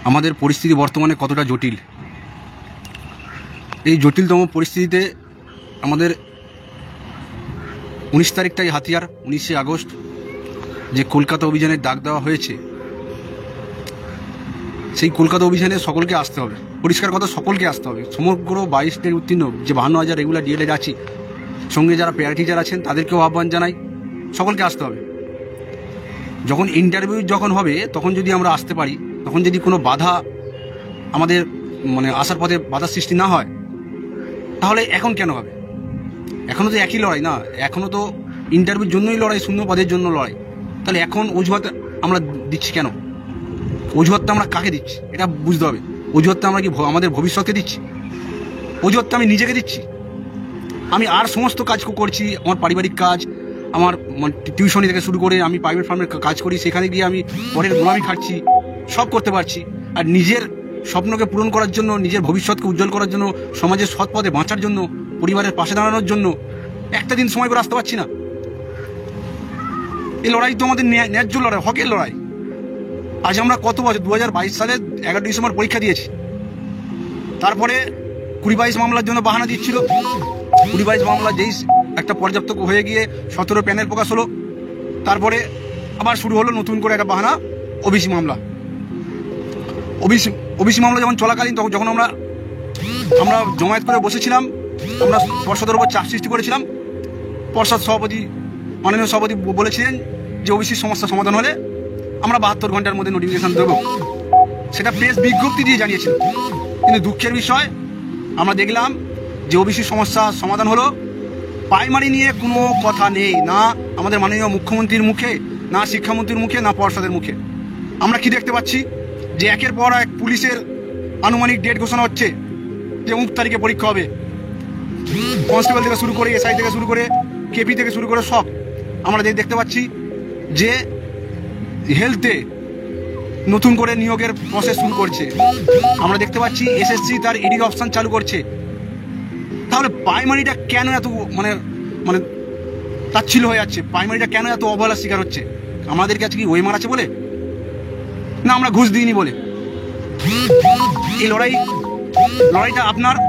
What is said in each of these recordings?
আমাদের পরিস্থিতি বর্তমানে কতটা জটিল। এই জটিলতম পরিস্থিতিতে আমাদের 19 তারিখটাই হাতিয়ার। 19শে আগস্ট যে কলকাতা অভিযানের ডাক দেওয়া হয়েছে, সেই কলকাতা অভিযানে সকলকে আসতে হবে। পরিষ্কার কথা, সকলকে আসতে হবে। সমগ্র 22 উত্তীর্ণ যে 52,000 রেগুলার ডিএলএড আছি, সঙ্গে যারা প্যারা টিচার আছেন তাদেরকেও আহ্বান জানাই, সকলকে আসতে হবে। যখন ইন্টারভিউ যখন হবে তখন যদি আমরা আসতে পারি, তখন যদি কোনো বাধা আমাদের আসার পথে বাধার সৃষ্টি না হয়, তাহলে এখন কেন হবে? এখনও তো একই লড়াই না, এখনও তো ইন্টারভিউর জন্যই লড়াই, শূন্য পদের জন্য লড়াই। তাহলে এখন অজুহাত আমরা দিচ্ছি কেন? অজুহাতটা আমরা কাকে দিচ্ছি এটা বুঝতে হবে। অজুহাতটা আমরা কি আমাদের ভবিষ্যৎকে দিচ্ছি? অজুহাতটা আমি নিজেকে দিচ্ছি। আমি আর সমস্ত কাজ করছি, আমার পারিবারিক কাজ, আমার টিউশনি থেকে শুরু করে আমি প্রাইভেট ফার্মের কাজ করি, সেখানে গিয়ে আমি পরের গোলামি খাচ্ছি, সব করতে পারছি। আর নিজের স্বপ্নকে পূরণ করার জন্য, নিজের ভবিষ্যৎকে উজ্জ্বল করার জন্য, সমাজের সৎ পথে বাঁচার জন্য, পরিবারের পাশে দাঁড়ানোর জন্য একটা দিন সময় করে আসতে পারছি না। এই লড়াই তো আমাদের ন্যায্য লড়াই, হকের লড়াই। আজ আমরা কত বছর, 2022 সালে 11 ডিসেম্বর পরীক্ষা দিয়েছি। তারপরে 20-22 মামলার জন্য বাহানা দিচ্ছিল। 20-22 মামলা যেই একটা পর্যাপ্ত হয়ে গিয়ে 17 প্যানেল প্রকাশ হলো, তারপরে আবার শুরু হলো নতুন করে একটা বাহানা, ওবিসি মামলা। ওবিসি মামলা যখন চলাকালীন, তখন যখন আমরা জমায়েত করে বসেছিলাম, আমরা পর্ষদের উপর চাপ সৃষ্টি করেছিলাম। পর্ষদ সভাপতি, মাননীয় সভাপতি বলেছিলেন যে ওবিসির সমস্যা সমাধান হলে আমরা 72 ঘন্টার মধ্যে নোটিফিকেশন দেবো। সেটা প্রেস বিজ্ঞপ্তি দিয়ে জানিয়েছিল। কিন্তু দুঃখের বিষয়, আমরা দেখলাম যে ওবিসির সমস্যা সমাধান হলো, প্রাইমারি নিয়ে কোনো কথা নেই, না আমাদের মাননীয় মুখ্যমন্ত্রীর মুখে, না শিক্ষামন্ত্রীর মুখে, না পর্ষদের মুখে। আমরা কি দেখতে পাচ্ছি যে একের পর এক পুলিশের আনুমানিক ডেট ঘোষণা হচ্ছে যে অমুক তারিখে পরীক্ষা হবে। কনস্টেবল থেকে শুরু করে, এসআই থেকে শুরু করে, কেপি থেকে শুরু করে সব আমরা দেখতে পাচ্ছি যে হেলথে নতুন করে নিয়োগের প্রসেস শুরু করছে। আমরা দেখতে পাচ্ছি এসএসসি তার এডিট অপশন চালু করছে। তাহলে প্রাইমারিটা কেন এত তাচ্ছিল্য হয়ে যাচ্ছে? প্রাইমারিটা কেন এত অবহেলার শিকার হচ্ছে? আমাদের কাছে কি ওয়েমার আছে বলে, না আমরা ঘুষ দিইনি বলে? এই লড়াইটা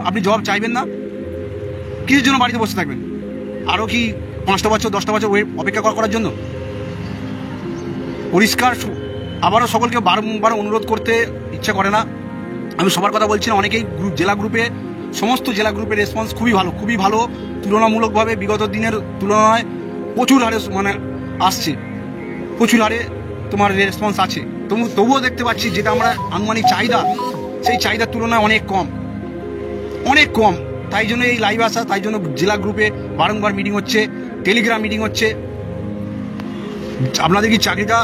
আপনি জবাব চাইবেন না? কিছুর জন্য বাড়িতে বসে থাকবেন? আরও কি 5টা বছর 10টা বছর অপেক্ষা করার জন্য? পরিষ্কার আবারও সকলকে বারবার অনুরোধ করতে ইচ্ছা করে না, আমি সবার কথা বলছি না। অনেকেই সমস্ত জেলা গ্রুপের রেসপন্স খুবই ভালো। তুলনামূলকভাবে বিগত দিনের তুলনায় প্রচুর হারে আসছে, প্রচুর হারে তোমার রেসপন্স আছে। তবুও দেখতে পাচ্ছি যেটা আমরা আনুমানিক চাহিদা, সেই চাহিদার তুলনায় অনেক কম। তাই জন্য এই লাইভ আসা, তাই জন্য জেলা গ্রুপে বারংবার মিটিং হচ্ছে, টেলিগ্রাম মিটিং হচ্ছে। আপনাদের কি চাকরিটা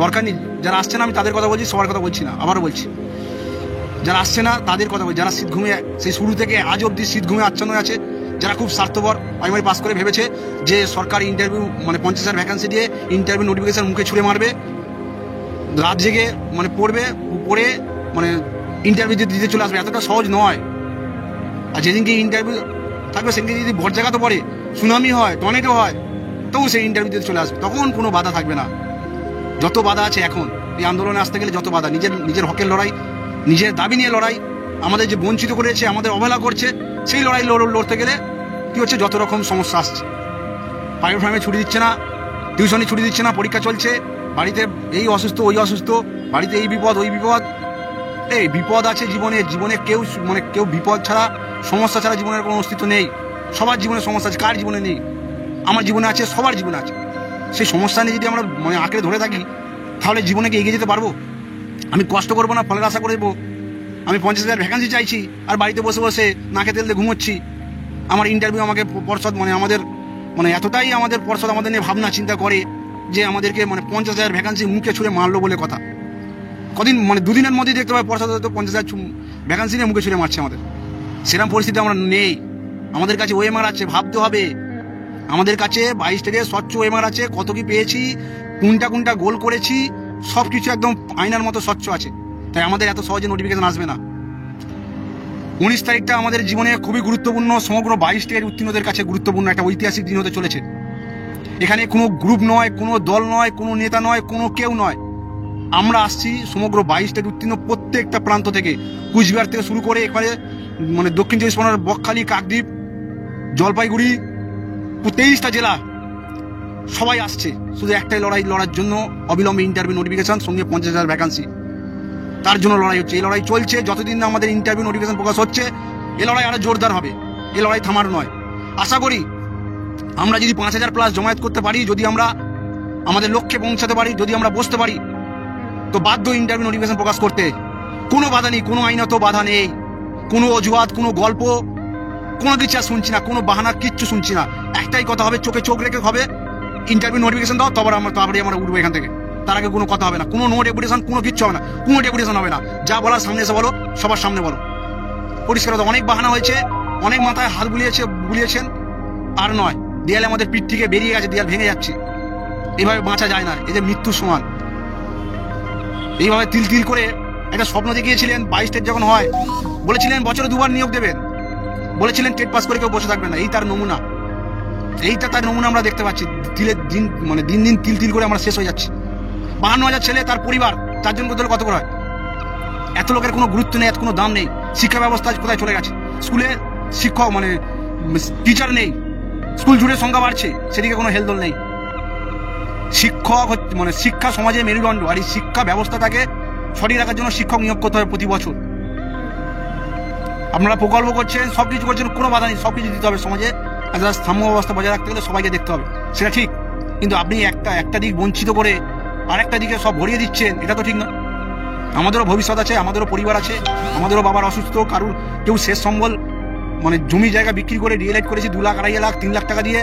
দরকার নেই? যারা আসছে না, আমি তাদের কথা বলছি, সবার কথা বলছি না, আবারও বলছি, যারা আসছে না তাদের কথা বলছি। যারা শীত ঘুমে, সেই শুরু থেকে আজ অবধি শীত ঘুমে আচ্ছন্ন আছে, যারা খুব স্বার্থপর, প্রাইমারি পাস করে ভেবেছে যে সরকারি ইন্টারভিউ 50,000 ভ্যাকান্সি দিয়ে ইন্টারভিউ নোটিফিকেশন মুখে ছুঁড়ে মারবে, রাত জেগে পড়বে, ইন্টারভিউ দিতে চলে আসবে। এতটা সহজ নয়। আর যেদিনকে ইন্টারভিউ থাকবে, সেদিনকে যদি বজ্রাঘাতও পড়ে, সুনামি হয়, টর্নেডো হয়, তবু সেই ইন্টারভিউ দিতে চলে আসবে। তখন কোনো বাধা থাকবে না। যত বাধা আছে এখন এই আন্দোলনে আসতে গেলে, যত বাধা, নিজের হকের লড়াই, নিজের দাবি নিয়ে লড়াই, আমাদের যে বঞ্চিত করেছে, আমাদের অবহেলা করছে, সেই লড়াই লড়তে গেলে কি হচ্ছে, যত রকম সমস্যা আসছে। প্রাইভেট ফার্মে ছুটি দিচ্ছে না, টিউশনি ছুটি দিচ্ছে না, পরীক্ষা চলছে, বাড়িতে এই অসুস্থ ওই অসুস্থ, বাড়িতে এই বিপদ ওই বিপদ। এই বিপদ আছে জীবনে কেউ বিপদ ছাড়া, সমস্যা ছাড়া জীবনের কোনো অস্তিত্ব নেই। সবার জীবনে সমস্যা আছে, কার জীবনে নেই? আমার জীবনে আছে, সবার জীবনে আছে। সেই সমস্যা নিয়ে যদি আমরা আঁকড়ে ধরে থাকি, তাহলে জীবনে কি এগিয়ে যেতে পারবো? আমি কষ্ট করবো না, ফলের আশা করবো? আমি 50,000 ভ্যাকান্সি চাইছি, আর বাড়িতে বসে বসে নাকে তেল দিয়ে ঘুমোচ্ছি। আমার ইন্টারভিউ আমাকে পর্ষদ আমাদের এতটাই আমাদের পর্ষদ আমাদের নিয়ে ভাবনা চিন্তা করে যে আমাদেরকে 50,000 ভ্যাকান্সি মুখে ছুঁড়ে মারলো বলে কথা। কদিন 2 দিনের মধ্যেই দেখতে পাই পর্ষদ হয়তো 50,000 ভ্যাকান্সি নিয়ে মুখে ছুঁড়ে মারছে আমাদের। সেরকম পরিস্থিতি আমরা নেই। আমাদের কাছে ওএমআর আছে, ভাবতে হবে। আমাদের কাছে 22 থেকে স্বচ্ছ ওএমআর আছে, কত কি পেয়েছি, কোনটা গোল করেছি, সব কিছু একদম আয়নার মতো স্বচ্ছ আছে। তাই আমাদের এত সহজে নোটিফিকেশন আসবে না। 19 তারিখটা আমাদের জীবনে খুবই গুরুত্বপূর্ণ, সমগ্র 22 উত্তীর্ণদের কাছে গুরুত্বপূর্ণ একটা ঐতিহাসিক দিন হতে চলেছে। এখানে কোনো গ্রুপ নয়, কোনো দল নয়, কোনো নেতা নয়, কোনো কেউ নয়, আমরা আসছি সমগ্র 22 স্টেট উত্তীর্ণ প্রত্যেকটা প্রান্ত থেকে, কুচবিহার থেকে শুরু করে এখানে মানে দক্ষিণ 24 পরগনার বকখালি, কাকদ্বীপ, জলপাইগুড়ি, 23টা জেলা সবাই আসছে শুধু একটাই লড়াই লড়ার জন্য, অবিলম্বে ইন্টারভিউ নোটিফিকেশন, সঙ্গে 50,000 ভ্যাকান্সি। তার জন্য লড়াই হচ্ছে। এই লড়াই চলছে যতদিন না আমাদের ইন্টারভিউ নোটিফিকেশন প্রকাশ হচ্ছে। এই লড়াই আরো জোরদার হবে, এই লড়াই থামার নয়। আশা করি আমরা যদি 5,000 প্লাস জমায়েত করতে পারি, যদি আমরা আমাদের লক্ষ্যে পৌঁছাতে পারি, যদি আমরা বসতে পারি, তো বাধ্য ইন্টারভিউ নোটিফিকেশন প্রকাশ করতে। কোনো বাধা নেই, কোনো আইনত বাধা নেই, কোনো অজুহাত, কোনো গল্প, কোনো কিছু আর শুনছি না, কোনো বাহানা কিচ্ছু শুনছি না। একটাই কথা হবে, চোখে চোখ রেখে হবে, ইন্টারভিউ নোটিফিকেশন দাও, তারপরে আমরা উঠবো এখান থেকে। তার আগে কোনো কথা হবে না, কোনো নো ডেপুটেশন, কোনো কিচ্ছু হবে না, কোনো ডেপুটেশন হবে না। যা বলার সামনে এসে বলো, সবার সামনে বলো, পরিষ্কার কথা। অনেক বাহানা হয়েছে, অনেক মাথায় হাত বুলিয়েছেন, আর নয়। দেয়ালে আমাদের পিঠ থেকে বেরিয়ে গেছে, দেয়াল ভেঙে যাচ্ছে। এইভাবে বাঁচা যায় না, এই যে মৃত্যুর সমান। এইভাবে তিল তিল করে একটা স্বপ্ন দেখিয়েছিলেন 22 স্টেট যখন হয়, বলেছিলেন বছরে 2বার নিয়োগ দেবেন, বলেছিলেন টেট পাস করে কেউ বসে থাকবে না। এই তার নমুনা, এইটা তার নমুনা আমরা দেখতে পাচ্ছি। দিন দিন তিল তিল করে আমরা শেষ হয়ে যাচ্ছি। 52,000 ছেলে, তার পরিবার, 4 জন বদলে কত করে হয়? এত লোকের কোনো গুরুত্ব নেই, এত কোনো দাম নেই। শিক্ষা ব্যবস্থা কোথায় চলে গেছে? স্কুলে শিক্ষক মানে টিচার নেই, স্কুল জুড়ে সংখ্যা বাড়ছে, সেদিকে কোনো হেলদোল নেই। শিক্ষক মানে শিক্ষা সমাজের মেরুদণ্ড, আর এই শিক্ষা ব্যবস্থাটাকে সঠিক রাখার জন্য শিক্ষক নিয়োগ করতে হবে প্রতি বছর। আপনারা প্রকল্প করছেন, সবকিছু করছেন, কোনো বাধা নেই, সবকিছু দিতে হবে সমাজে। সাম্য অবস্থা বজায় রাখতে গেলে সবাইকে দেখতে হবে, সেটা ঠিক। কিন্তু আপনি একটা দিক বঞ্চিত করে আরেকটা দিকে সব ভরিয়ে দিচ্ছেন, এটা তো ঠিক না। আমাদেরও ভবিষ্যৎ আছে, আমাদেরও পরিবার আছে, আমাদেরও বাবার অসুস্থ, কারুর কেউ শেষ সম্বল মানে জমি জায়গা বিক্রি করে ডিএলএড করেছি 2 লাখ, 2.5 লাখ, 3 লাখ টাকা দিয়ে,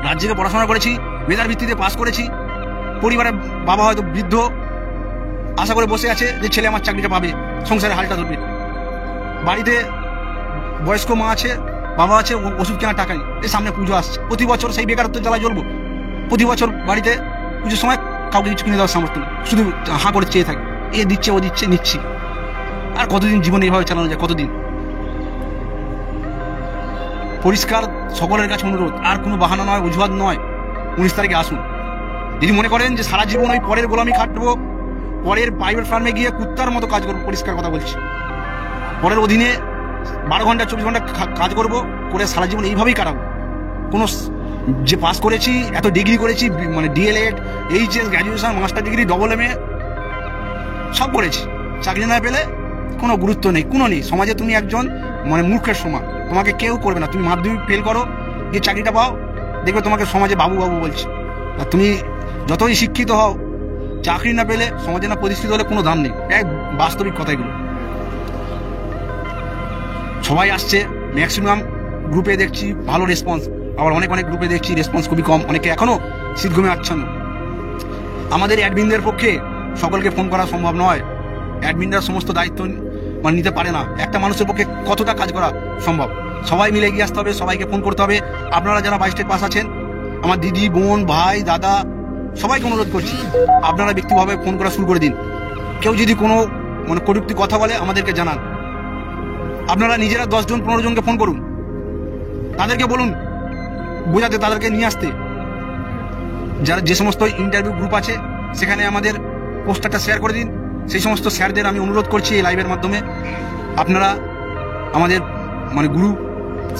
রাজ্যে পড়াশোনা করেছি, মেধার ভিত্তিতে পাস করেছি। পরিবারের বাবা হয়তো বৃদ্ধ, আশা করে বসে আছে যে ছেলে আমার চাকরিটা পাবে, সংসারের হালটা ধরবে। বাড়িতে বয়স্ক মা আছে, বাবা আছে, ওষুধ কেনার টাকা নেই। এই সামনে পুজো আসছে, প্রতি বছর সেই বেকারত্ব জ্বালায় জ্বলবো। প্রতি বছর বাড়িতে পুজোর সময় কাউকে কিছু কিনে দেওয়ার সামর্থ্য নেই, শুধু হাঁ করে চেয়ে থাকে, এ দিচ্ছে ও দিচ্ছে, নিচ্ছি। আর কতদিন জীবন এইভাবে চালানো যায়, কতদিন? পরিষ্কার সকলের কাছে অনুরোধ, আর কোনো বাহানা নয়, অজুহাত নয়, 19 তারিখে আসুন। যদি মনে করেন যে সারা জীবন ওই পরের গোলামি খাটবো, পরের প্রাইভেট ফার্মে গিয়ে কুত্তার মতো কাজ করবো, পরিষ্কার কথা বলছি, পরের অধীনে 12 ঘন্টা 24 ঘন্টা কাজ করবো, করে সারা জীবন এইভাবেই কাটাবো। কোনো যে পাস করেছি, এত ডিগ্রি করেছি, মানে DElEd, HS, graduation, master degree, double MA সব করেছি, চাকরি না পেলে কোনো গুরুত্ব নেই, কোনো নেই সমাজে। তুমি একজন মানে মূর্খের সমান, তোমাকে কেউ করবে না। তুমি মাধ্যমিক ফেল করো, গিয়ে চাকরিটা পাও, দেখবে তোমাকে সমাজে বাবু বাবু বলছে। আর তুমি যতই শিক্ষিত হও, চাকরি না পেলে, সমাজে না প্রতিষ্ঠিত হলে কোনো দাম নেই। এক বাস্তবিক কথা এগুলো। সবাই আসছে, ম্যাক্সিমাম গ্রুপে দেখছি ভালো রেসপন্স, আবার অনেক গ্রুপে দেখছি রেসপন্স খুবই কম, অনেকে এখনো শীতঘুমে আচ্ছন্ন। আমাদের অ্যাডমিনদের পক্ষে সকলকে ফোন করা সম্ভব নয়, অ্যাডমিনরা সমস্ত দায়িত্ব মানে নিতে পারে না। একটা মানুষের পক্ষে কতটা কাজ করা সম্ভব? সবাই মিলে এগিয়ে আসতে হবে, সবাইকে ফোন করতে হবে। আপনারা যারা 22 স্টেট পাস আছেন, আমার দিদি, বোন, ভাই, দাদা, সবাইকে অনুরোধ করছি, আপনারা ব্যক্তিগতভাবে ফোন করা শুরু করে দিন। কেউ যদি কোনো মানে কটূক্তি কথা বলে, আমাদেরকে জানান। আপনারা নিজেরা 10 জন 15 জনকে ফোন করুন, তাদেরকে বলুন বোঝাতে, তাদেরকে নিয়ে আসতে। যারা যে সমস্ত ইন্টারভিউ গ্রুপ আছে, সেখানে আমাদের পোস্টারটা শেয়ার করে দিন। সেই সমস্ত স্যারদের আমি অনুরোধ করছি এই লাইভের মাধ্যমে, আপনারা আমাদের মানে গুরু,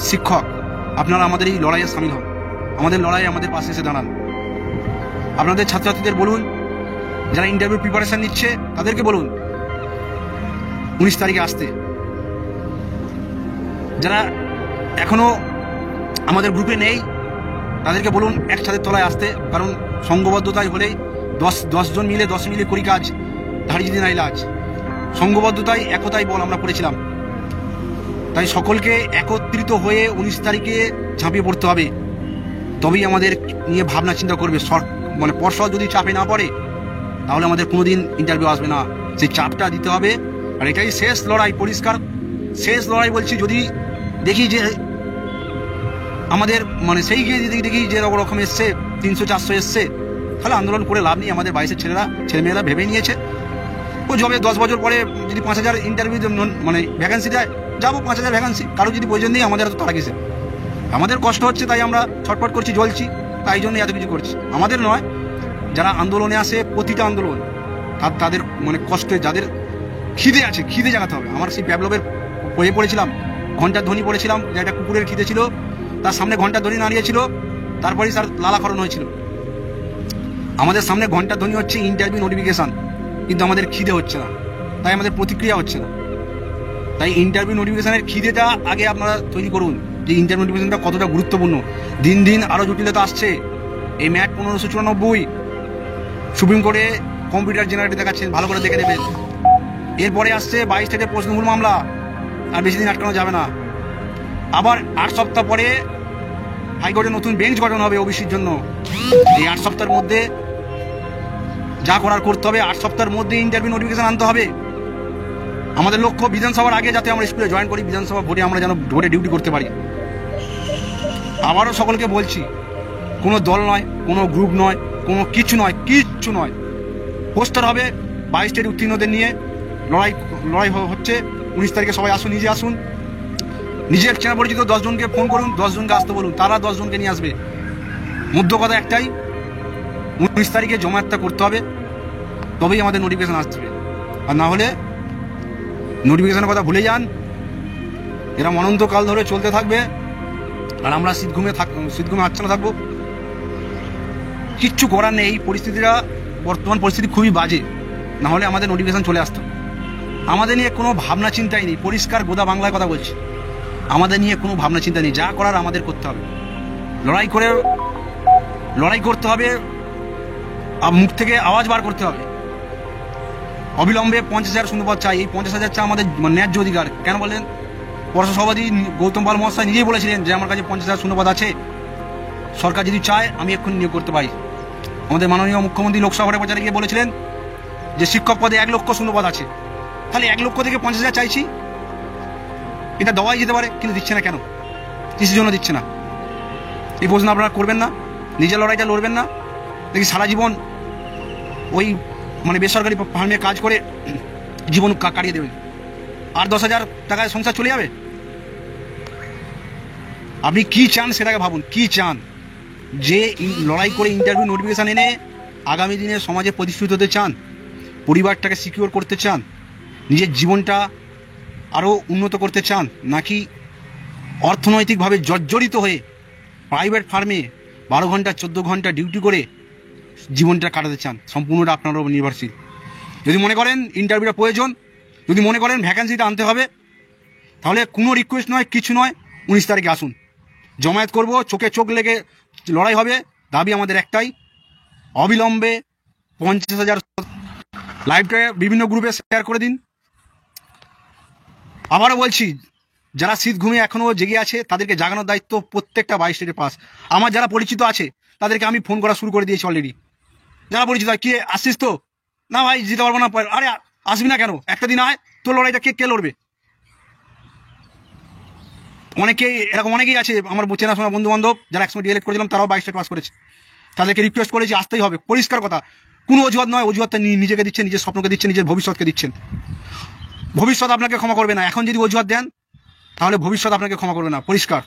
শিক্ষক, আপনারা আমাদের এই লড়াইয়ে সামিল হন, আমাদের লড়াইয়ে আমাদের পাশে এসে দাঁড়ান। আপনাদের ছাত্রছাত্রীদের বলুন, যারা ইন্টারভিউ প্রিপারেশন নিচ্ছে তাদেরকে বলুন 19 তারিখে আসতে। যারা এখনো আমাদের গ্রুপে নেই, তাদেরকে বলুন একসাথে তলায় আসতে, কারণ সংঘবদ্ধতায় হলেই 10 জন মিলে 10 মিলে করি কাজ, ধাড়ি যদি নাই লাজ। সংঘবদ্ধতায় একতাই বল আমরা পড়েছিলাম। তাই সকলকে একত্রিত হয়ে 19 তারিখে ঝাঁপিয়ে পড়তে হবে, তবেই আমাদের নিয়ে ভাবনা চিন্তা করবে। মানে পর্ষদ যদি চাপে না পড়ে, তাহলে আমাদের কোনোদিন ইন্টারভিউ আসবে না। সেই চাপটা দিতে হবে, আর এটাই শেষ লড়াই, পরিষ্কার শেষ লড়াই বলছি। যদি দেখি যে আমাদের মানে সেই গিয়ে দেখি যে রকম এসছে, 300-400 এসছে, তাহলে আন্দোলন করে লাভ নেই। আমাদের 22-এর ছেলেমেয়েরা ভেবে নিয়েছে, ও জবে 10 বছর পরে যদি 5,000 ইন্টারভিউ মানে ভ্যাকান্সি দেয়, যাবো 5,000 ভ্যাকান্সি, কারো যদি প্রয়োজন নেই, আমাদের এত তারা কিসে? আমাদের কষ্ট হচ্ছে, তাই আমরা ছটফট করছি, জ্বলছি, তাই জন্য এত কিছু করছি। আমাদের নয়, যারা আন্দোলনে আসে, প্রতিটা আন্দোলন তাদের মানে কষ্টে, যাদের খিদে আছে, খিদে জাগাতে হবে। আমার সেই প্যাভলভের বইয়ে পড়েছিলাম, ঘন্টার ধ্বনি পড়েছিলাম, যে একটা কুকুরের খিদে ছিল, তার সামনে ঘন্টার ধ্বনি দাঁড়িয়েছিল, তারপরেই তার লালাকরণ হয়েছিল। আমাদের সামনে ঘন্টার ধ্বনি হচ্ছে ইন্টারভিউ নোটিফিকেশান, কিন্তু আমাদের খিদে হচ্ছে না, তাই আমাদের প্রতিক্রিয়া হচ্ছে না। তাই ইন্টারভিউ নোটিফিকেশানের খিদেটা আগে আপনারা তৈরি করুন, যে ইন্টারভিউ নোটিফিকেশানটা কতটা গুরুত্বপূর্ণ। দিন দিন আরও জটিলতা আসছে। এই ম্যাট 1594 সুপ্রিম কোর্টে কম্পিউটার জেনারেটর দেখাচ্ছেন, ভালো করে দেখে নেবেন। এরপরে আসছে 22 থেকে প্রশ্নমূল মামলা, আর বেশি দিন আটকানো যাবে না। আবার 8 সপ্তাহ পরে হাইকোর্টে নতুন বেঞ্চ গঠন হবে ওবিসির জন্য। এই 8 সপ্তাহের মধ্যে যা করার করতে হবে, 8 সপ্তাহের মধ্যে ইন্টারভিউ নোটিফিকেশন আনতে হবে। আমাদের লক্ষ্য বিধানসভার আগে যাতে আমরা স্কুলে জয়েন করি, বিধানসভা ভোটে আমরা যেন ভোটে ডিউটি করতে পারি। আবারও সকলকে বলছি, কোনো দল নয়, কোনো গ্রুপ নয়, কোনো কিছু নয়, কিচ্ছু নয়। পোস্টার হবে 22 স্টেট উত্তীর্ণদের নিয়ে, লড়াই হচ্ছে। 19 তারিখে সবাই আসুন, নিজে আসুন, নিজের চেনা পরিচিত 10 জনকে ফোন করুন, 10 জনকে আসতে বলুন, তারা 10 জনকে নিয়ে আসবে। মধ্য কথা একটাই, 19 তারিখে জমায়েতটা করতে হবে, তবেই আমাদের নোটিফিকেশন আসবে। আর না হলে নোটিফিকেশনের কথা ভুলে যান। এরা অনন্তকাল ধরে চলতে থাকবে, আর আমরা শীত ঘুমে আচ্ছন্ন থাকবো। কিচ্ছু করার নেই। এই পরিস্থিতিটা, বর্তমান পরিস্থিতি খুবই বাজে। না হলে আমাদের নোটিফিকেশন চলে আসতো। আমাদের নিয়ে কোনো ভাবনা চিন্তাই নেই, পরিষ্কার গোদা বাংলায় কথা বলছি। আমাদের নিয়ে কোনো ভাবনা চিন্তা নেই, যা করার আমাদের করতে হবে। লড়াই করতে হবে, মুখ থেকে আওয়াজ বার করতে হবে। অবিলম্বে 50,000 শূন্যপদ চাই। এই 50,000 চা আমাদের ন্যায্য অধিকার। কেন বলেন? পররাষ্ট্র সভাপতি গৌতম পাল মহাশয় নিজেই বলেছিলেন যে আমার কাছে 50,000 শূন্যপদ আছে, সরকার যদি চায় আমি এক্ষুনি নিয়োগ করতে পারি। আমাদের মাননীয় মুখ্যমন্ত্রী লোকসভা প্রচারে গিয়ে বলেছিলেন যে শিক্ষক পদে 1 লক্ষ শূন্যপদ আছে, তাহলে 1 লক্ষ থেকে 50,000 চাইছি, এটা দেওয়াই যেতে পারে, কিন্তু দিচ্ছে না কেন? কিসের জন্য দিচ্ছে না? এই প্রশ্ন আপনারা করবেন না? নিজের লড়াইটা লড়বেন না? দেখি সারা জীবন ওই মানে বেসরকারি ফার্মে কাজ করে জীবন কাটিয়ে দেবেন, আর 10,000 টাকায় সংসার চলে যাবে। আপনি কি চান সেটাকে ভাবুন। কি চান? যে লড়াই করে ইন্টারভিউ নোটিফিকেশান এনে আগামী দিনে সমাজে প্রতিষ্ঠিত হতে চান, পরিবারটাকে সিকিউর করতে চান, নিজের জীবনটা আরও উন্নত করতে চান, নাকি অর্থনৈতিকভাবে জর্জরিত হয়ে প্রাইভেট ফার্মে 12 ঘন্টা 14 ঘন্টা ডিউটি করে জীবনটা কাটাতে চান? সম্পূর্ণটা আপনার উপর নির্ভরশীল। যদি মনে করেন ইন্টারভিউটা প্রয়োজন, যদি মনে করেন ভ্যাকেন্সিটা আনতে হবে, তাহলে কোনো রিকোয়েস্ট নয়, কিছু নয়, 19 তারিখে আসুন, জমায়েত করব, চোখে চোখ লেগে লড়াই হবে। দাবি আমাদের একটাই, অবিলম্বে 50,000। লাইভটা বিভিন্ন গ্রুপে শেয়ার করে দিন। আবারও বলছি, যারা শীত ঘুমে এখনও জেগে আছে তাদেরকে জাগানোর দায়িত্ব প্রত্যেকটা 22 স্টেটের পাস। আমার যারা পরিচিত আছে তাদেরকে আমি ফোন করা শুরু করে দিয়েছি অলরেডি। যারা পরিচিত হয়, কে আসছিস তো? না ভাই যেতে পারবো না। আরে আসবি না কেন? একটা দিন আয়, তোর লড়াইটা কে লড়বে? অনেকেই আছে আমার চেনাশোনা বন্ধু বান্ধব, যারা একসময় ডিএলএড করেছিলাম, তারাও 22 স্টেট পাস করেছে। তাদেরকে রিকোয়েস্ট করেছি আসতেই হবে। পরিষ্কার কথা, কোনো অজুহাত নয়। অজুহাতটা নিজেকে দিচ্ছেন, নিজের স্বপ্নকে দিচ্ছেন, নিজের ভবিষ্যৎকে দিচ্ছেন। ভবিষ্যৎ আপনাকে ক্ষমা করবে না। এখন যদি অজুহাত দেন তাহলে ভবিষ্যৎ আপনাকে ক্ষমা করবে না। পরিষ্কার।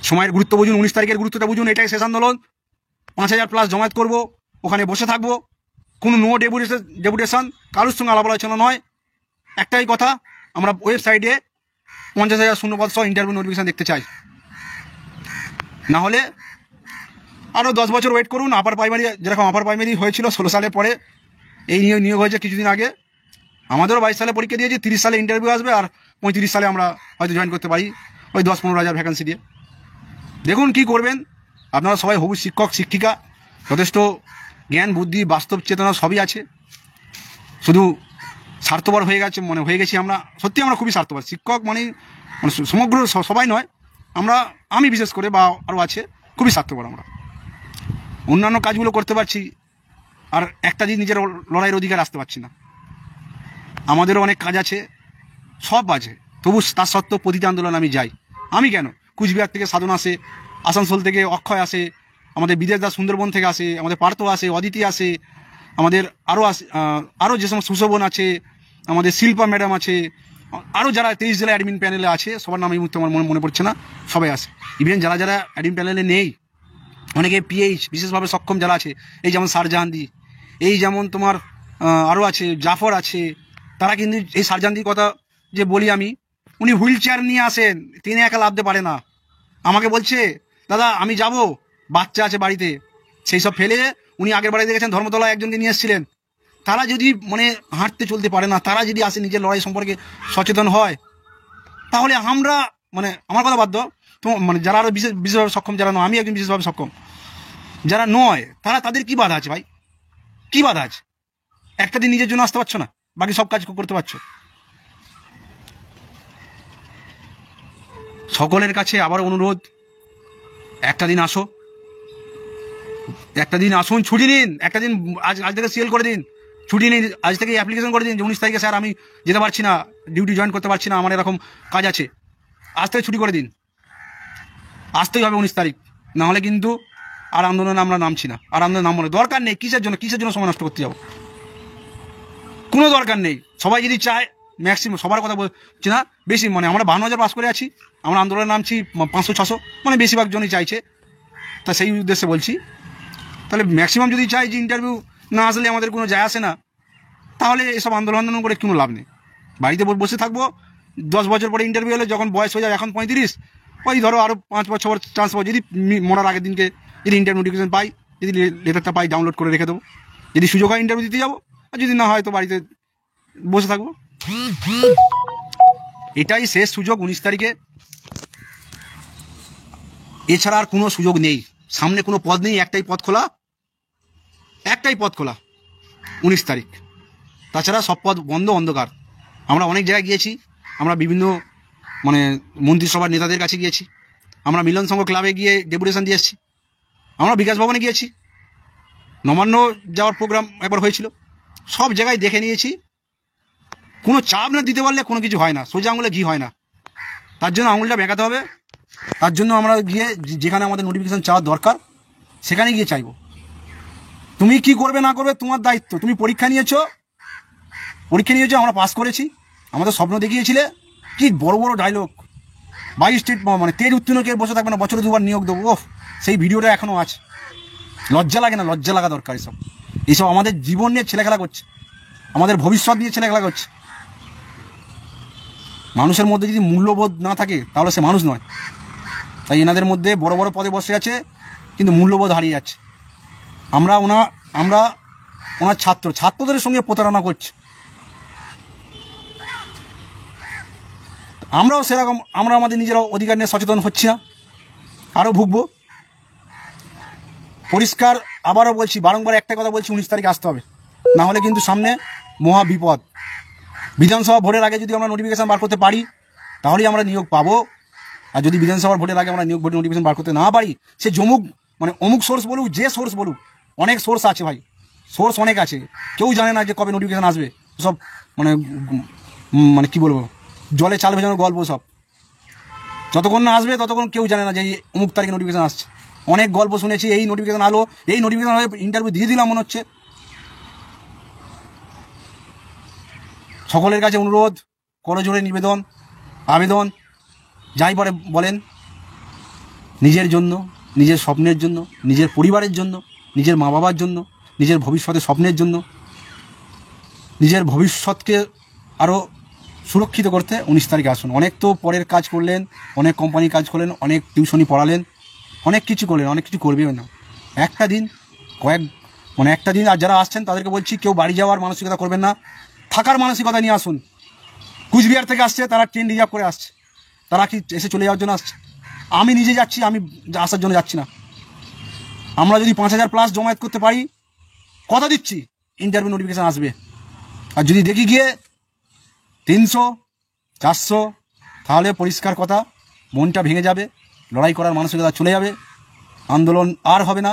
সময়ের গুরুত্ব বুঝুন, 19 তারিখের গুরুত্বটা বুঝুন। এটাই শেষ আন্দোলন। 5,000 প্লাস জমায়েত করবো, ওখানে বসে থাকবো। কোনো নো ডেপুটেশন, কারোর সঙ্গে আলাপ আলোচনা নয়। একটাই কথা, আমরা ওয়েবসাইটে 50,000 শূন্যপদ সহ ইন্টারভিউ নোটিফিকেশন দেখতে চাই। না হলে আরও 10 বছর ওয়েট করুন। আপার প্রাইমারি, যেরকম আপার প্রাইমারি হয়েছিল 16 সালে, পরে এই নিয়োগ হয়েছে কিছুদিন আগে। আমাদেরও 22 সালে পরীক্ষা দিয়েছি, 30 সালে ইন্টারভিউ আসবে, আর 35 সালে আমরা হয়তো জয়েন করতে পারি, ওই 10-15 হাজার ভ্যাকেন্সি দিয়ে। দেখুন কি করবেন। আপনারা সবাই হবু শিক্ষক শিক্ষিকা, যথেষ্ট জ্ঞান বুদ্ধি বাস্তব চেতনা সবই আছে। শুধু স্বার্থপর হয়ে গেছি আমরা। সত্যি আমরা খুবই স্বার্থপর। শিক্ষক মানে সমগ্র সবাই নয়, আমি বিশেষ করে, বা আরও আছে, খুবই স্বার্থপর আমরা। অন্যান্য কাজগুলো করতে পারছি, আর একটা দিন নিজের লড়াইয়ের অধিকার আসতে পারছি না। আমাদেরও অনেক কাজ আছে, সব আছে, তবু তার সত্ত্বেও প্রতিটি আন্দোলন আমি যাই। আমি কেন? কুচবিহার থেকে সাধন আসে, আসানসোল থেকে অক্ষয় আসে, আমাদের বিদেশ দাস সুন্দরবন থেকে আসে, আমাদের পার্থ আসে, অদিতি আসে, আমাদের আরও যে সমস্ত সুশোভন আছে, আমাদের শিল্পা ম্যাডাম আছে, আরও যারা 23 জেলা অ্যাডমিন প্যানেলে আছে, সবার নাম এই মুহূর্তে আমার মনে পড়ছে না, সবাই আসে। ইভেন যারা অ্যাডমিন প্যানেলে নেই, অনেকে পিএইচ বিশেষভাবে সক্ষম যারা আছে, এই যেমন শারজাহান্দি, এই যেমন তোমার আরও আছে, জাফর আছে, তারা কিন্তু এই সার্জানদির কথা যে বলি আমি, উনি হুইল চেয়ার নিয়ে আসেন, তিনি একা লাভতে পারে না। আমাকে বলছে দাদা আমি যাব, বাচ্চা আছে বাড়িতে, সেই সব ফেলে উনি আগের বাড়ি দেখেছেন ধর্মতলায় একজনকে নিয়ে এসেছিলেন। তারা যদি মানে হাঁটতে চলতে পারে না, তারা যদি আসে নিজের লড়াই সম্পর্কে সচেতন হয়, তাহলে আমরা মানে আমার কথা বাধ্য তো মানে যারা আরও বিশেষভাবে সক্ষম, যারা নয়, আমি একজন বিশেষভাবে সক্ষম, যারা নয় তাদের কি বাধা আছে ভাই? কি বাধা আছে? একটা দিন নিজের জন্য আসতে পারছো না, বাকি সব কাজ করতে পারছো। সকলের কাছে আবার অনুরোধ, একটা দিন আসো, একটা দিন আসুন, ছুটি নিন, একটা দিন আজ থেকে সিএল করে দিন, ছুটি নিন, আজ থেকে অ্যাপ্লিকেশন করে দিন যে 19 তারিখে স্যার আমি যেতে পারছি না, ডিউটি জয়েন করতে পারছি না, আমার এরকম কাজ আছে, আজ থেকে ছুটি করে দিন, আসতেই হবে 19 তারিখ, নাহলে কিন্তু আর আন্দোলনে আমরা নামছি না, আর আন্দোলন নামবো না। দরকার নেই, কিসের জন্য সময় নষ্ট করতে যাবো? কোনো দরকার নেই। সবাই যদি চায়, ম্যাক্সিমাম সবার কথা বলছি না, বেশি মানে আমরা 52,000 পাস করে আছি, আমরা আন্দোলনে নামছি 500-600, মানে বেশিরভাগ জনই চাইছে, তা সেই উদ্দেশ্যে বলছি। তাহলে ম্যাক্সিমাম যদি চাই যে ইন্টারভিউ না আসলে আমাদের কোনো যায় আসে না, তাহলে এসব আন্দোলন করে কোনো লাভ নেই। বাড়িতে বসে থাকবো, 10 বছর পরে ইন্টারভিউ হলে, যখন বয়স হয়ে যায় এখন 35, ওই ধরো আরও 5 বছর চান্স পাবো, যদি মরার আগের দিনকে যদি ইন্টারভিউ নোটিফিকেশন পাই, যদি লেটারটা পাই ডাউনলোড করে রেখে দেবো, যদি সুযোগ হয় ইন্টারভিউ দিতে যাবো, আর যদি না হয় তো বাড়িতে বসে থাকবো। এটাই শেষ সুযোগ 19 তারিখে, এছাড়া আর কোনো সুযোগ নেই, সামনে কোনো পদ নেই, একটাই পথ খোলা 19 তারিখ, তাছাড়া সব পথ বন্ধ, অন্ধকার। আমরা অনেক জায়গায় গিয়েছি, আমরা বিভিন্ন মানে মন্ত্রিসভার নেতাদের কাছে গিয়েছি, আমরা মিলন সংঘ ক্লাবে গিয়ে ডেপুটেশন দিয়ে এসেছি, আমরা বিকাশ ভবনে গিয়েছি, নবান্ন যাওয়ার প্রোগ্রাম একবার হয়েছিল, সব জায়গায় দেখে নিয়েছি। কোনো চাপ না দিতে পারলে কোনো কিছু হয় না, সোজা আঙুলে ঘি হয় না, তার জন্য আঙুলটা বেঁকাতে হবে। তার জন্য আমরা গিয়ে যেখানে আমাদের নোটিফিকেশন চাওয়ার দরকার সেখানে গিয়ে চাইবো। তুমি কি করবে না করবে তোমার দায়িত্ব। তুমি পরীক্ষা নিয়েছো, আমরা পাস করেছি, আমাদের স্বপ্ন দেখিয়েছিলে, কি বড় বড় ডায়লগ, 22 স্টেট মানে তেজ উত্তীর্ণ কে বসে থাকবে না, বছরে 2বার নিয়োগ দেবো, ওফ, সেই ভিডিওটা এখনও আছে। লজ্জা লাগে না? লজ্জা লাগা দরকার। এইসব আমাদের জীবন নিয়ে ছেলেখেলা করছে, আমাদের ভবিষ্যৎ নিয়ে ছেলেখেলা করছে। মানুষের মধ্যে যদি মূল্যবোধ না থাকে তাহলে সে মানুষ নয়। তাই এনাদের মধ্যে বড় বড় পদে বসে আছে কিন্তু মূল্যবোধ হারিয়ে যাচ্ছে। আমরা ওনার ছাত্রদের সঙ্গে প্রতারণা করছি। আমরাও সেরকম, আমরা আমাদের নিজের অধিকার নিয়ে সচেতন হচ্ছি না, আরও ভুগবো। পরিষ্কার আবারও বলছি, বারংবার একটা কথা বলছি, 19 তারিখে আসতে হবে, না হলে কিন্তু সামনে মহা বিপদ। বিধানসভা ভোটের আগে যদি আমরা নোটিফিকেশন বার করতে পারি তাহলেই আমরা নিয়োগ পাবো, আর যদি বিধানসভার ভোটের আগে আমরা নিয়োগ ভোটের নোটিফিকেশন বার করতে না পারি, সে মানে অমুক সোর্স বলুক, যে সোর্স বলুক, অনেক সোর্স আছে ভাই, সোর্স অনেক আছে, কেউ জানে না যে কবে নোটিফিকেশন আসবে, সব মানে কি বলবো, জলে চাল ভেজানোর গল্প সব। যতক্ষণ না আসবে ততক্ষণ কেউ জানে না যে এই অমুক তারিখে নোটিফিকেশন আসছে। অনেক গল্প শুনেছি, এই নোটিফিকেশন আলো, এই নোটিফিকেশন হয়ে ইন্টারভিউ দিয়ে দিলাম মনে হচ্ছে। সকলের কাছে অনুরোধ, করজোড়ে নিবেদন, আবেদন, যাই পারে বলেন, নিজের জন্য, নিজের স্বপ্নের জন্য, নিজের পরিবারের জন্য, নিজের মা বাবার জন্য, নিজের ভবিষ্যতের স্বপ্নের জন্য, নিজের ভবিষ্যৎকে আরও সুরক্ষিত করতে 19 তারিখে আসুন। অনেক তো পরের কাজ করলেন, অনেক কোম্পানি কাজ করলেন, অনেক টিউশনি পড়ালেন, অনেক কিছু করলেন, অনেক কিছু করবেও না। একটা দিন একটা দিন। আর যারা আসছেন তাদেরকে বলছি, কেউ বাড়ি যাওয়ার মানসিকতা করবেন না, থাকার মানসিকতা নিয়ে আসুন। কুচবিহার থেকে আসছে, তারা ট্রেন রিজার্ভ করে আসছে, তারা কি এসে চলে যাওয়ার জন্য আসছে? আমি নিজে যাচ্ছি, আমি আসার জন্য যাচ্ছি না। আমরা যদি 5,000+ জমায়েত করতে পারি, কথা দিচ্ছি ইন্টারভিউ নোটিফিকেশান আসবে। আর যদি দেখি গিয়ে 300, 400, তাহলে পরিষ্কার কথা, মনটা ভেঙে যাবে, লড়াই করার মানসিকতা চলে যাবে, আন্দোলন আর হবে না।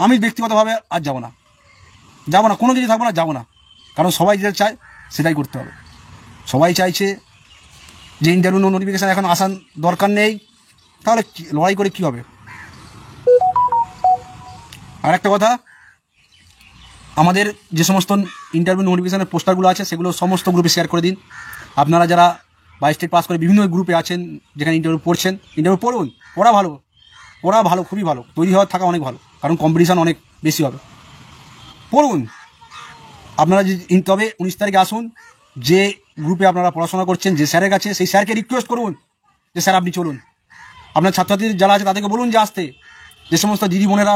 আমি ব্যক্তিগতভাবে আর যাব না, কোনো কিছু থাকবো না, যাব না। কারণ সবাই যেটা চায় সেটাই করতে হবে। সবাই চাইছে যে ইন্টারভিউ নোটিফিকেশান এখন আসার দরকার নেই, তাহলে লড়াই করে কি হবে? আর একটা কথা, আমাদের যে সমস্ত ইন্টারভিউ নোটিফিকেশানের পোস্টারগুলো আছে সেগুলো সমস্ত গ্রুপে শেয়ার করে দিন। আপনারা যারা 22 স্টেট পাস করে বিভিন্ন গ্রুপে আছেন, যেখানে ইন্টারভিউ পড়ছেন, ইন্টারভিউ পড়ুন, পড়া ভালো, খুবই ভালো, তৈরি হওয়ার থাকা অনেক ভালো, কারণ কম্পিটিশান অনেক বেশি হবে। পড়ুন, আপনারা তবে 19 তারিখে আসুন, যে গ্রুপে আপনারা পড়াশোনা করছেন যে স্যারের কাছে, সেই স্যারকে রিকোয়েস্ট করুন যে স্যার আপনি চলুন। আপনার ছাত্রছাত্রী যারা আছে তাদেরকে বলুন যে আসতে। যে সমস্ত দিদি বোনেরা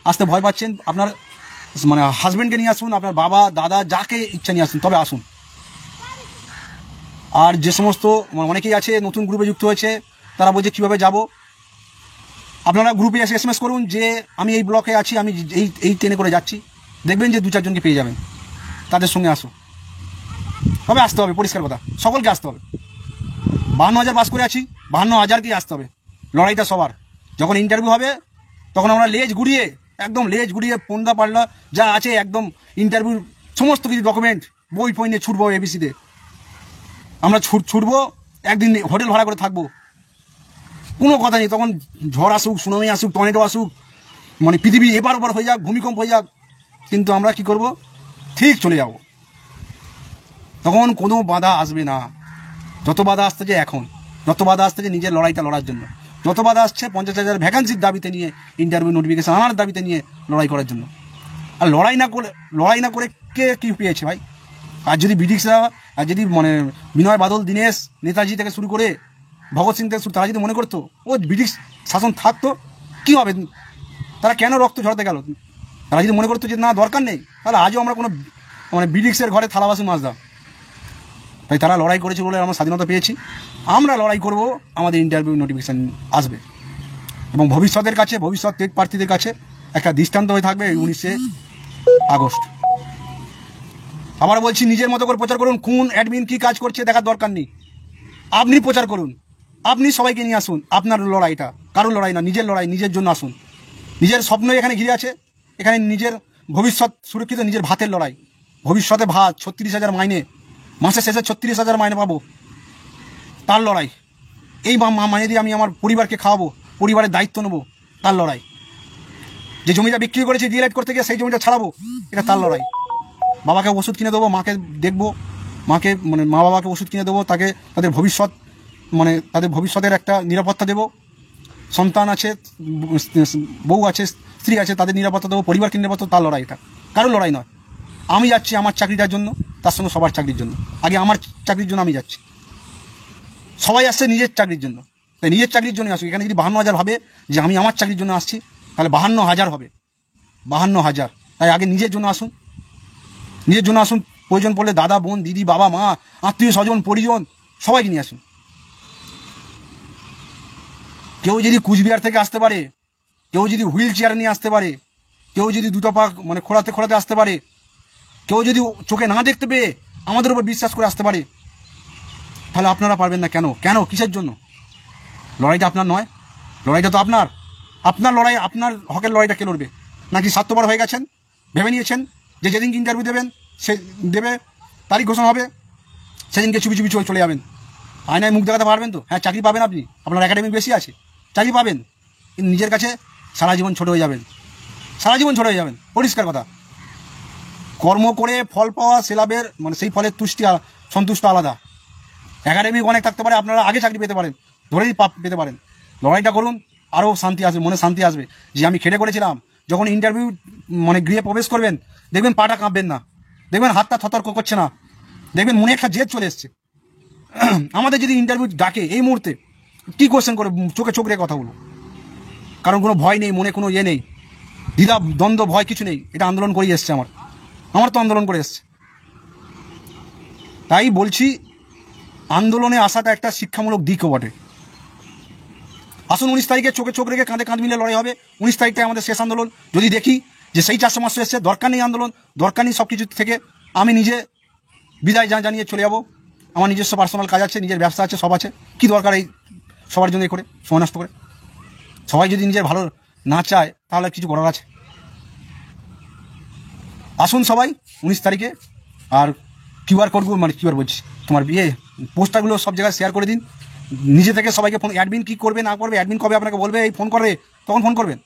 আসতে ভয় পাচ্ছেন, আপনার মানে হাজব্যান্ডকে নিয়ে আসুন, আপনার বাবা দাদা যাকে ইচ্ছা নিয়ে আসুন, তবে আসুন। আর যে সমস্ত অনেকেই আছে নতুন গ্রুপে যুক্ত হয়েছে, তারা বলছে কীভাবে যাব, আপনারা গ্রুপে এসে SMS করুন যে আমি এই ব্লকে আছি, আমি এই ট্রেনে করে যাচ্ছি। দেখবেন যে 2-4 জনকে পেয়ে যাবেন, তাদের সঙ্গে আসো। তবে আসতে হবে, পরিষ্কার কথা, সকলকে আসতে হবে। 52,000 পাস করে আছি, 52,000কেই আসতে হবে। লড়াইটা সবার। যখন ইন্টারভিউ হবে তখন আমরা লেজ ঘুরিয়ে পন্দা পাল্লা যা আছে একদম ইন্টারভিউর সমস্ত কিছু ডকুমেন্ট বই ফই নিয়ে ছুটবো, ABCতে আমরা ছুটবো। একদিন হোটেল ভাড়া করে থাকবো, কোনো কথা নেই। তখন ঝড় আসুক, সুনামি আসুক, টর্নেডো আসুক, মানে পৃথিবী এবার ওপার হয়ে যাক, ভূমিকম্প হয়ে যাক, কিন্তু আমরা কি করব, ঠিক চলে যাব। তখন কোনো বাধা আসবে না। যত বাধা আসতেছে এখন, যত বাধা আসতেছে নিজের লড়াইটা লড়ার জন্য, যত বাধা আসছে 50,000 ভ্যাকান্সির দাবিতে নিয়ে, ইন্টারভিউ নোটিফিকেশন আনার দাবিতে নিয়ে লড়াই করার জন্য। আর লড়াই না করে কে কি পেয়েছে ভাই? আর যদি ব্রিটিশরা, আর যদি মানে বিনয় বাদল, দীনেশ, নেতাজি থেকে শুরু করে ভগৎ সিং থেকে শুরু, তারা যদি মনে করতো ও ব্রিটিশ শাসন থাকতো কী হবে, তারা কেন রক্ত ঝরাতে গেল? তারা যদি মনে করতো যে না দরকার নেই, তাহলে আজও আমরা কোনো মানে ব্রিটিশের ঘরে থালা বাসন মাজতাম। তাই তারা লড়াই করেছে বলে আমরা স্বাধীনতা পেয়েছি। আমরা লড়াই করব, আমাদের ইন্টারভিউ নোটিফিকেশান আসবে, এবং ভবিষ্যৎ টেট প্রার্থীদের কাছে একটা দৃষ্টান্ত হয়ে থাকবে 19শে আগস্ট। আবার বলছি, নিজের মতো করে প্রচার করুন। কোন অ্যাডমিন কী কাজ করছে দেখার দরকার নেই, আপনি প্রচার করুন, আপনি সবাইকে নিয়ে আসুন। আপনার লড়াইটা কারোর লড়াই না, নিজের লড়াই, নিজের জন্য আসুন। নিজের স্বপ্নই এখানে ঘিরে আছে, এখানে নিজের ভবিষ্যৎ সুরক্ষিত, নিজের ভাতের লড়াই। ভবিষ্যতে ভাত, 36,000 মাইনে, মাসের শেষে 36,000 মাইনে পাবো, তার লড়াই। এই মাইনে দিয়ে আমি আমার পরিবারকে খাওয়াবো, পরিবারের দায়িত্ব নেবো, তার লড়াই। যে জমিটা বিক্রি করেছি ডিএলএড করতে গিয়ে, সেই জমিটা ছাড়াবো, এটা তার লড়াই। বাবাকে ওষুধ কিনে দেবো, মাকে দেখবো, মা বাবাকে ওষুধ কিনে দেবো, তাদের ভবিষ্যতের একটা নিরাপত্তা দেবো। সন্তান আছে, বউ আছে, স্ত্রী আছে, তাদের নিরাপত্তা দেবো, পরিবারকে নিরাপত্তা, তার লড়াই। এটা কারোর লড়াই নয়। আমি যাচ্ছি আমার চাকরিটার জন্য, তার সঙ্গে সবার চাকরির জন্য। আগে আমার চাকরির জন্য আমি যাচ্ছি, সবাই আসছে নিজের চাকরির জন্য। তাই নিজের চাকরির জন্য আসুক। এখানে যদি 52,000 ভাবে যে আমি আমার চাকরির জন্য আসছি, তাহলে 52,000 হবে, 52,000। তাই আগে নিজের জন্য আসুন, নিজের জন্য আসুন। প্রয়োজন পড়লে দাদা, বোন, দিদি, বাবা, মা, আত্মীয় স্বজন, পরিজন, সবাইকে নিয়ে আসুন। কেউ যদি কুচবিহার থেকে আসতে পারে, কেউ যদি হুইল চেয়ার নিয়ে আসতে পারে, কেউ যদি দুটো পা খোঁড়াতে আসতে পারে, কেউ যদি চোখে না দেখতে পেয়ে আমাদের উপর বিশ্বাস করে আসতে পারে, তাহলে আপনারা পারবেন না কেন? কিসের জন্য? লড়াইটা আপনার নয়, লড়াইটা তো আপনার লড়াই। আপনার হকের লড়াইটা কে লড়বে? নাকি স্বার্থপর হয়ে গেছেন, ভেবে নিয়েছেন যে যেদিনকে ইন্টারভিউ দেবেন, সে দেবে, তারিখ ঘোষণা হবে, সেদিনকে চুপি চুপি চলে যাবেন। আয়নায় মুখ দেখাতে পারবেন তো? হ্যাঁ, চাকরি পাবেন, আপনি আপনার একাডেমিক বেশি আছে, চাকরি পাবেন, কিন্তু নিজের কাছে সারা জীবন ছোট হয়ে যাবেন, পরিষ্কার কথা। কর্ম করে ফল পাওয়া সে লাভের সেই ফলের সন্তুষ্ট আলাদা। একাডেমিক অনেক থাকতে পারে, আপনারা আগে চাকরি পেতে পারেন, ধরেই পেতে পারেন। লড়াইটা করুন, আরও শান্তি আসবে, মনে শান্তি আসবে যে আমি খেটে করেছিলাম। যখন ইন্টারভিউ গৃহে প্রবেশ করবেন, দেখবেন পাটা কাঁপবেন না, দেখবেন হাতটা থতর্ক করছে না, দেখবেন মনে একটা জেদ চলে এসছে। আমাদের যদি ইন্টারভিউ ডাকে এই মুহূর্তে, কী কোয়েশ্চেন করে চোখে চোখ রেখে কথা বলো, কারণ কোনো ভয় নেই, মনে কোনো নেই, দ্বিধা দ্বন্দ্ব ভয় কিছু নেই। এটা আন্দোলন করেই এসছে, আমার তো আন্দোলন করে এসছে। তাই বলছি, আন্দোলনে আসাটা একটা শিক্ষামূলক দিকও বটে। আসুন 19 তারিখে চোখে চোখ রেখে কাঁধে কাঁধ মিলে লড়াই হবে। 19 তারিখটাই আমাদের শেষ আন্দোলন। যদি দেখি যে সেই 400 মাস এসছে, দরকার নেই আন্দোলন, দরকার নেই সব কিছু থেকে, আমি নিজে বিদায় জানিয়ে চলে যাব। আমার নিজস্ব পার্সোনাল কাজ আছে, নিজের ব্যবসা আছে, সব আছে, কি দরকার এই সবার জন্য করে সময় নষ্ট করে? সবাই যদি নিজের ভালো না চায়, তাহলে কিছু করার আছে? আসুন সবাই 19 তারিখে। আর কিউআর কোডগুলো বলছি, তোমার পোস্টারগুলো সব জায়গায় শেয়ার করে দিন। নিজে থেকে সবাইকে ফোন, অ্যাডমিন কী করবে না করবে, অ্যাডমিন কবে আপনাকে বলবে এই ফোন করবে, তখন ফোন করবেন।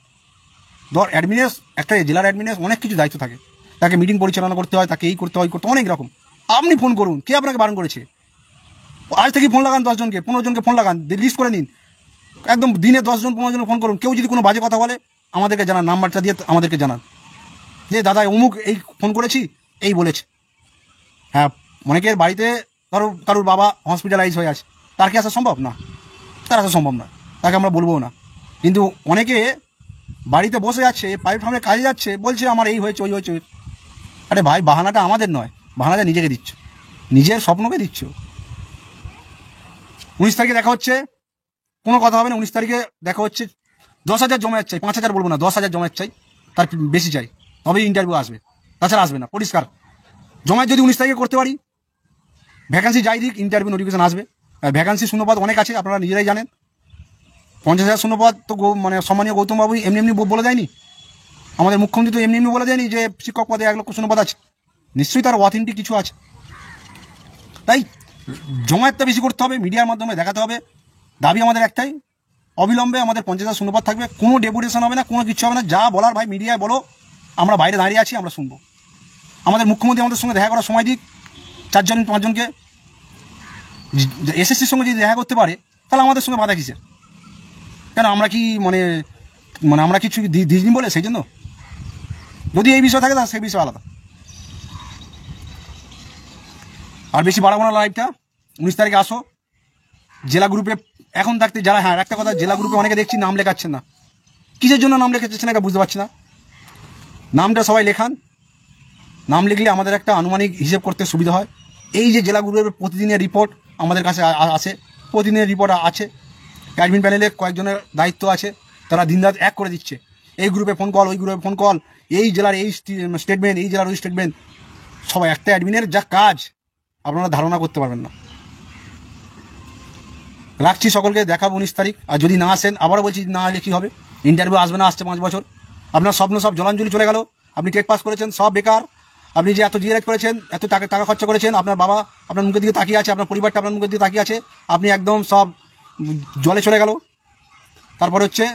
অ্যাডমিনের একটা জেলার অ্যাডমিনের অনেক কিছু দায়িত্ব থাকে, তাকে মিটিং পরিচালনা করতে হয়, তাকে এই করতে হয়, অনেক রকম। আপনি ফোন করুন, কে আপনাকে বারণ করেছে? আজ থেকে ফোন লাগান, 10 জনকে 15 জনকে ফোন লাগান, লিস্ট করে নিন, একদম দিনে 10 জন 15 জন ফোন করুন। কেউ যদি কোনো বাজে কথা বলে, আমাদেরকে জানান, নাম্বারটা দিয়ে আমাদেরকে জানান যে দাদা অমুক এই ফোন করেছি, এই বলেছে, হ্যাঁ, অনেকের বাড়িতে কারোর বাবা হসপিটালাইজ হয়ে আছে, তার কি আসা সম্ভব? না, তার আসা সম্ভব না, তাকে আমরা বলবো না। কিন্তু অনেকে বাড়িতে বসে যাচ্ছে, প্রাইভেট ফার্মে কাজে যাচ্ছে, বলছে আমার এই হয়েছে ওই হয়েছে। আরে ভাই, বাহানাটা আমাদের নয়, বাহানাটা নিজেকে দিচ্ছ, নিজের স্বপ্নকে দিচ্ছ। 19 তারিখে দেখা হচ্ছে, কোনো কথা হবে না। 19 তারিখে দেখা হচ্ছে। 10,000 জমায়েত চাই, 5,000 বলবো না, 10,000 জমায়েত চাই, তার বেশি চাই, তবেই ইন্টারভিউ আসবে, তাছাড়া আসবে না। পরিষ্কার জমায়েত যদি 19 তারিখে করতে পারি, ভ্যাকান্সি যাই দিক, ইন্টারভিউ নোটিফিকেশন আসবে। আর ভ্যাকান্সি শূন্যপদ অনেক আছে, আপনারা নিজেরাই জানেন। 50,000 শূন্যপদ তো মানে সম্মানীয় গৌতম বাবু এমনি এমনি বলে দেয়নি, আমাদের মুখ্যমন্ত্রী তো এমনি এমনি বলে দেয়নি যে শিক্ষক পদে 1 লক্ষ শূন্যপদ আছে। নিশ্চয়ই তার অথেন্টিক কিছু আছে। তাই জমায়েতটা বেশি করতে হবে, মিডিয়ার মাধ্যমে দেখাতে হবে। দাবি আমাদের একটাই, অবিলম্বে আমাদের 50,000 শূন্যপদ থাকবে, কোনো ডেপুটেশন হবে না, কোনো কিছু হবে না। যা বলার ভাই মিডিয়ায় বলো, আমরা বাইরে দাঁড়িয়ে আছি, আমরা শুনবো। আমাদের মুখ্যমন্ত্রী আমাদের সঙ্গে দেখা করার সময় দিক, 4জন 5জনকে। এসএসসির সঙ্গে যদি দেখা করতে পারে, তাহলে আমাদের সঙ্গে বাধা কিসের? কেন আমরা কি মানে আমরা কিছু দিইনি বলে সেই জন্য? যদি এই বিষয় থাকে তাহলে সেই বিষয় আলাদা। আর বেশি বাড়াবো না লাইভটা। 19 তারিখে আসো। জেলা গ্রুপে এখন থাকতে যারা, হ্যাঁ একটা কথা, জেলা গ্রুপে অনেকে দেখছি নাম লেখাচ্ছেন না। কিসের জন্য নাম লেখাচ্ছেন এটা বুঝতে পারছি না। নামটা সবাই লেখান, নাম লিখলে আমাদের একটা আনুমানিক হিসেব করতে সুবিধা হয়। এই যে জেলা গ্রুপের প্রতিদিনের রিপোর্ট আমাদের কাছে আসে, প্রতিদিনের রিপোর্ট আছে, অ্যাডমিন প্যানেলে কয়েকজনের দায়িত্ব আছে, তারা দিনরাত এক করে দিচ্ছে। এই গ্রুপে ফোন কল, ওই গ্রুপে ফোন কল, এই জেলার এই স্টেটমেন্ট, এই জেলার ওই স্টেটমেন্ট, সবাই একটা অ্যাডমিনের যা কাজ আপনারা ধারণা করতে পারবেন না। রাখছি, সকলকে দেখাবো 19 তারিখ। আর যদি না আসেন, আবারও বলছি, না হলে কী হবে? ইন্টারভিউ আসবে না, আসছে 5 বছর, আপনার স্বপ্ন সব জলাঞ্জলি চলে গেল। আপনি টেট পাস করেছেন, সব বেকার। আপনি যে এত জিআরএফ করেছেন, এত টাকা খরচা করেছেন, আপনার বাবা আপনার মুখের দিকে তাকিয়ে আছে, আপনার পরিবারটা আপনার মুখের দিকে তাকিয়ে আছে, আপনি একদম সব জলে চলে গেল। তারপর হচ্ছে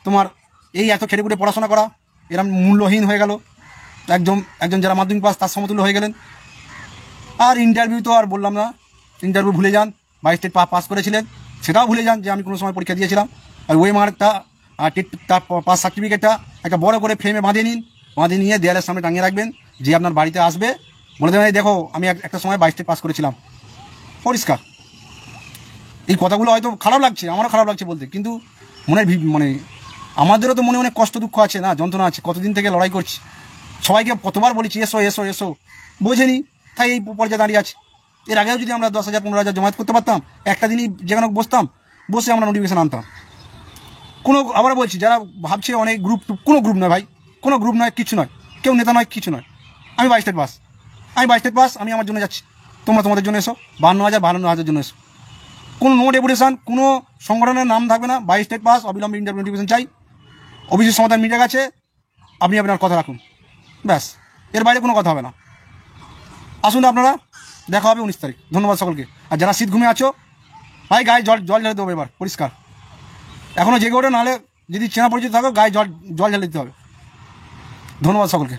তোমার এই এত খেটেখুটে পড়াশোনা করা এরকম মূল্যহীন হয়ে গেল। একজন যারা মাধ্যমিক পাস তার সমতুল্য হয়ে গেলেন। আর ইন্টারভিউ তো আর বললাম না, ইন্টারভিউ ভুলে যান। 22 টেট পাস করেছিলেন সেটাও ভুলে যান যে আমি কোনো সময় পরীক্ষা দিয়েছিলাম। আর ওই মার্কটা তার পাস সার্টিফিকেটটা একটা বড় করে ফ্রেমে বাঁধিয়ে নিন, বাঁধিয়ে নিয়ে দেয়ালের সামনে টাঙিয়ে রাখবেন। যে আপনার বাড়িতে আসবে বলে দেবেন, দেখো আমি একটা সময় 22 টেট পাস করেছিলাম। পরিষ্কার। এই কথাগুলো হয়তো খারাপ লাগছে, আমারও খারাপ লাগছে বলতে, কিন্তু মানে আমাদেরও তো মনে অনেক কষ্ট দুঃখ আছে না, যন্ত্রণা আছে। কতদিন থেকে লড়াই করছি, সবাইকে কতবার বলেছি এসো এসো এসো, বোঝেনি, তাই এই পর্যায়ে দাঁড়িয়ে আছে। এর আগেও যদি আমরা 10,000 15,000 জমায়েত করতে পারতাম, একটা দিনই যেখানে বসতাম, বসে আমরা নোটিফিকেশন আনতাম। আবার বলছি, যারা ভাবছে অনেক গ্রুপ, কোনো গ্রুপ নয় ভাই, কোনো গ্রুপ নয়, কিছু নয়, কেউ নেতা নয়, কিছু নয়। আমি 22 টেট পাস, আমি আমার জন্য যাচ্ছি, তোমরা তোমাদের জন্য এসো। 52,000 জন্য এসো। কোনো নো ডেপুটেশন, কোনো সংগঠনের নাম থাকবে না। 22 টেট পাস, অবিলম্বে ইন্টারভিউ নোটিফিকেশন চাই, অভিযোগ সমাধান মিটে গেছে, আপনি আপনার কথা রাখুন, ব্যাস। এর বাইরে কোনো কথা হবে না। আসুন আপনারা, দেখা হবে 19 তারিখ। ধন্যবাদ সকলকে। আর যারা শীত ঘুমে আছো ভাই, গায়ে জল ঢেলে দেবো এবার, পরিষ্কার। এখনও জেগে ওঠে, নাহলে যদি চেনা পরিচিত থাকো গায়ে জল ঢেলে দিতে হবে। ধন্যবাদ সকলকে।